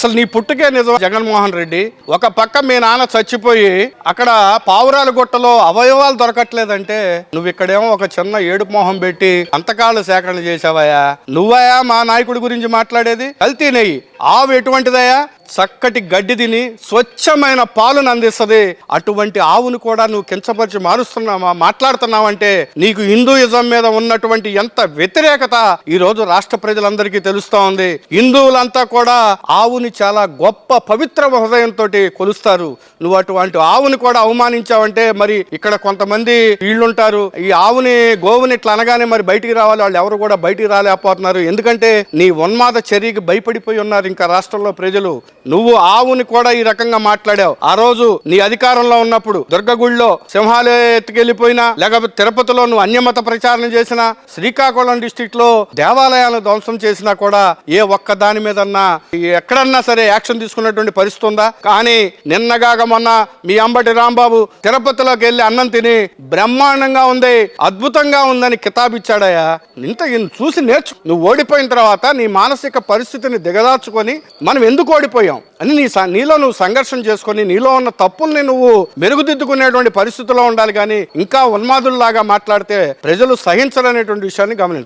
అసలు నీ పుట్టుకే నిజం జగన్మోహన్ రెడ్డి. ఒక పక్క మీ నాన్న చచ్చిపోయి అక్కడ పావురాల గుట్టలో అవయవాలు దొరకట్లేదంటే నువ్వు ఇక్కడేమో ఒక చిన్న ఏడుపు మొహం పెట్టి అంతకాలు సేకరణ చేసావయా. నువ్వయా మా నాయకుడి గురించి మాట్లాడేది? కల్తీ నెయ్యి ఆవు ఎటువంటిదయా? చక్కటి గడ్డి తిని స్వచ్ఛమైన పాలను అందిస్తుంది. అటువంటి ఆవును కూడా నువ్వు కించపరిచి మాట్లాడుతున్నావంటే నీకు హిందూయిజం మీద ఉన్నటువంటి ఎంత వ్యతిరేకత ఈ రోజు రాష్ట్ర ప్రజలందరికీ తెలుస్తా ఉంది. హిందువులంతా కూడా ఆవుని చాలా గొప్ప పవిత్ర హృదయంతో కొలుస్తారు. నువ్వు అటువంటి ఆవుని కూడా అవమానించావంటే మరి ఇక్కడ కొంతమంది వీళ్ళుంటారు, ఈ ఆవుని గోవుని ఇట్లా అనగానే మరి బయటికి రావాలి, వాళ్ళు ఎవరు కూడా బయటికి రాలేకపోతున్నారు. ఎందుకంటే నీ ఉన్మాద చర్యకి భయపడిపోయి ఉన్నారు ఇంకా రాష్ట్రంలో ప్రజలు. నువ్వు ఆవుని కూడా ఈ రకంగా మాట్లాడావు. ఆ రోజు నీ అధికారంలో ఉన్నప్పుడు దుర్గగుడిలో సింహాలే ఎత్తుకెళ్లిపోయినా, లేకపోతే తిరుపతిలో నువ్వు అన్యమత ప్రచారం చేసినా, శ్రీకాకుళం డిస్టిక్ లో దేవాలయాలను ధ్వంసం చేసినా కూడా ఏ ఒక్క దాని మీదన్నా ఎక్కడన్నా సరే యాక్షన్ తీసుకున్నటువంటి పరిస్థితి ఉందా? కానీ నిన్నగాక మొన్న మీ అంబటి రాంబాబు తిరుపతిలోకి వెళ్ళి అన్నం తిని బ్రహ్మాండంగా ఉంది, అద్భుతంగా ఉందని కితాబిచ్చాడయా. ఇంత చూసి నేర్చు. నువ్వు ఓడిపోయిన తర్వాత నీ మానసిక పరిస్థితిని దిగదార్చుకొని మనం ఎందుకు ఓడిపోయాం అని నీలో నువ్వు సంఘర్షణ చేసుకొని నీలో ఉన్న తప్పుల్ని నువ్వు మెరుగుదిద్దుకునేటువంటి పరిస్థితిలో ఉండాలి. కానీ ఇంకా ఉన్మాదుల్లాగా మాట్లాడితే ప్రజలు సహించరనేటువంటి విషయాన్ని గమనించు.